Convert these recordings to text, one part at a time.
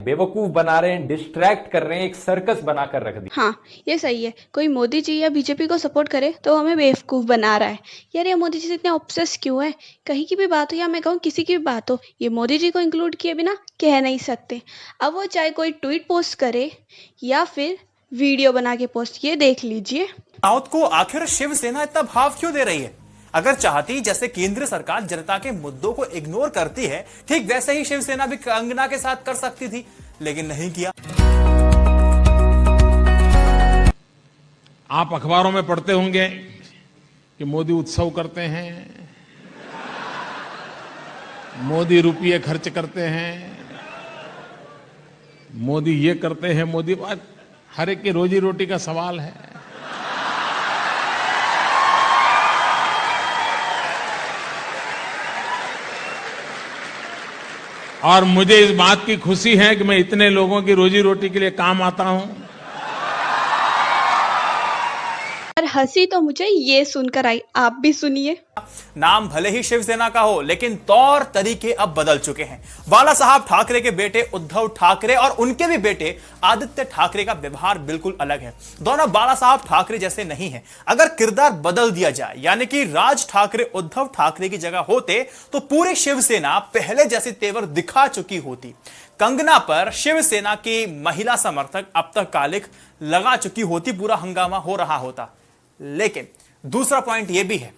बेवकूफ बना रहे हैं, डिस्ट्रैक्ट कर रहे हैं, एक सर्कस बनाकर रख दिया। हाँ, ये सही है। कोई मोदी जी या बीजेपी को सपोर्ट करे तो हमें बेवकूफ़ बना रहा है। यार ये मोदी जी से इतने ऑब्सेस क्यों है? कहीं की भी बात हो या मैं कहूँ किसी की भी बात हो, ये मोदी जी को इंक्लूड किए बिना कह नहीं सकते। अब वो चाहे कोई ट्वीट पोस्ट करे या फिर वीडियो बना के पोस्ट, ये देख लीजिए। राउत को आखिर शिवसेना इतना भाव क्यों दे रही है? अगर चाहती जैसे केंद्र सरकार जनता के मुद्दों को इग्नोर करती है, ठीक वैसे ही शिवसेना भी कंगना के साथ कर सकती थी, लेकिन नहीं किया। आप अखबारों में पढ़ते होंगे कि मोदी उत्सव करते हैं, मोदी रुपये खर्च करते हैं, मोदी ये करते हैं, मोदी, हर एक की रोजी रोटी का सवाल है। और मुझे इस बात की खुशी है कि मैं इतने लोगों की रोजी रोटी के लिए काम आता हूं। और हंसी तो मुझे ये सुनकर आई, आप भी सुनिए। नाम भले ही शिवसेना का हो, लेकिन तौर तरीके अब बदल चुके हैं। बाला साहब ठाकरे के बेटे उद्धव ठाकरे और उनके भी बेटे आदित्य ठाकरे का व्यवहार बिल्कुल अलग है। दोनों बाला साहब ठाकरे जैसे नहीं हैं। अगर किरदार बदल दिया जाए, यानी कि राज ठाकरे उद्धव ठाकरे की जगह होते, तो पूरी शिवसेना पहले जैसी तेवर दिखा चुकी होती। कंगना पर शिवसेना की महिला समर्थक अब तक कालिख लगा चुकी होती, पूरा हंगामा हो रहा होता। लेकिन दूसरा पॉइंट यह भी है,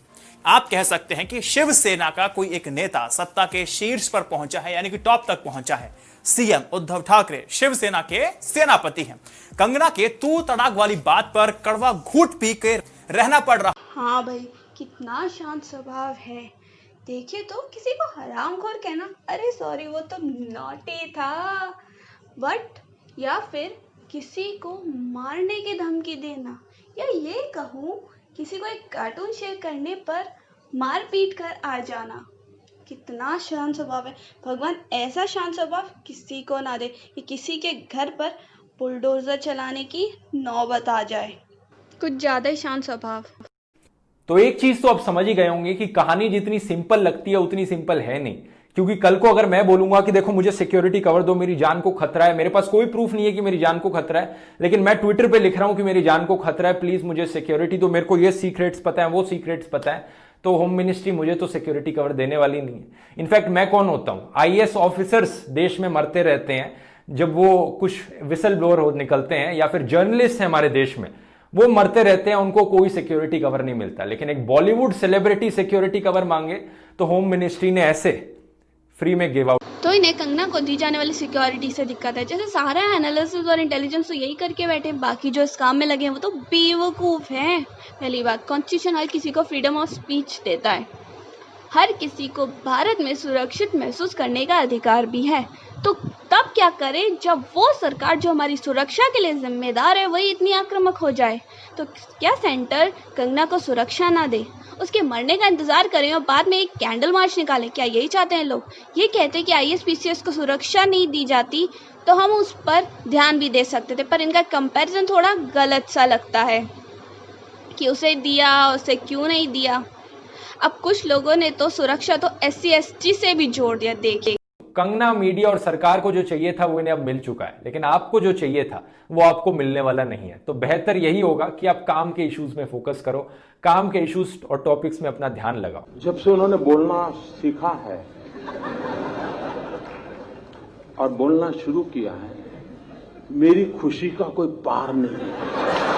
आप कह सकते हैं कि शिवसेना का कोई एक नेता सत्ता के शीर्ष पर पहुंचा है, यानी कि टॉप तक पहुंचा है। सीएम उद्धव ठाकरे शिवसेना के सेनापति हैं। कंगना के तू तड़ाक वाली बात पर कड़वा घूंट पी के रहना पड़ रहा। हाँ भाई, कितना शांत स्वभाव है। देखिए तो किसी को हरामखोर कहना, अरे सॉरी वो तो नॉटी था, बट या फिर किसी को मारने की धमकी देना, या ये कहूँ किसी को एक कार्टून शेयर करने पर मार पीट कर आ जाना, कितना शांत स्वभाव है। भगवान ऐसा शांत स्वभाव किसी को ना दे कि किसी के घर पर बुलडोजर चलाने की नौबत आ जाए। कुछ ज्यादा ही शांत स्वभाव। तो एक चीज तो आप समझ ही गए होंगे कि कहानी जितनी सिंपल लगती है उतनी सिंपल है नहीं। क्योंकि कल को अगर मैं बोलूंगा कि देखो मुझे सिक्योरिटी कवर दो, मेरी जान को खतरा है, मेरे पास कोई प्रूफ नहीं है कि मेरी जान को खतरा है, लेकिन मैं ट्विटर पे लिख रहा हूं कि मेरी जान को खतरा है, प्लीज मुझे सिक्योरिटी दो, मेरे को ये सीक्रेट्स पता है, वो सीक्रेट्स पता है, तो होम मिनिस्ट्री मुझे तो सिक्योरिटी कवर देने वाली नहीं है। इनफैक्ट मैं कौन होता हूं? आईएएस ऑफिसर्स देश में मरते रहते हैं जब वो कुछ विसल ब्लोअर निकलते हैं, या फिर जर्नलिस्ट हैं हमारे देश में, वो मरते रहते हैं, उनको कोई सिक्योरिटी कवर नहीं मिलता। लेकिन एक बॉलीवुड सेलिब्रिटी सिक्योरिटी कवर मांगे तो होम मिनिस्ट्री ने ऐसे फ्री में गिव आउट। तो इन्हें कंगना को दी जाने वाली सिक्योरिटी से दिक्कत है। जैसे सारा एनालिसिस और इंटेलिजेंस तो यही करके बैठे, बाकी जो इस काम में लगे हैं वो तो बेवकूफ हैं। पहली बात, कॉन्स्टिट्यूशन हर किसी को फ्रीडम ऑफ स्पीच देता है, हर किसी को भारत में सुरक्षित महसूस करने का अधिकार भी है। तो तब क्या करें जब वो सरकार जो हमारी सुरक्षा के लिए जिम्मेदार है वही इतनी आक्रामक हो जाए? तो क्या सेंटर कंगना को सुरक्षा ना दे, उसके मरने का इंतजार करें और बाद में एक कैंडल मार्च निकालें? क्या यही चाहते हैं लोग? ये कहते हैं कि आईएएस पीसीएस को सुरक्षा नहीं दी जाती तो हम उस पर ध्यान भी दे सकते थे, पर इनका कंपैरिजन थोड़ा गलत सा लगता है कि उसे दिया, उसे क्यों नहीं दिया। अब कुछ लोगों ने तो सुरक्षा तो SC ST से भी जोड़ दिया। देखिए, कंगना, मीडिया और सरकार को जो चाहिए था वो इन्हें अब मिल चुका है, लेकिन आपको जो चाहिए था वो आपको मिलने वाला नहीं है। तो बेहतर यही होगा कि आप काम के इश्यूज में फोकस करो, काम के इश्यूज और टॉपिक्स में अपना ध्यान लगाओ। जब से उन्होंने बोलना सीखा है और बोलना शुरू किया है, मेरी खुशी का कोई पार नहीं है।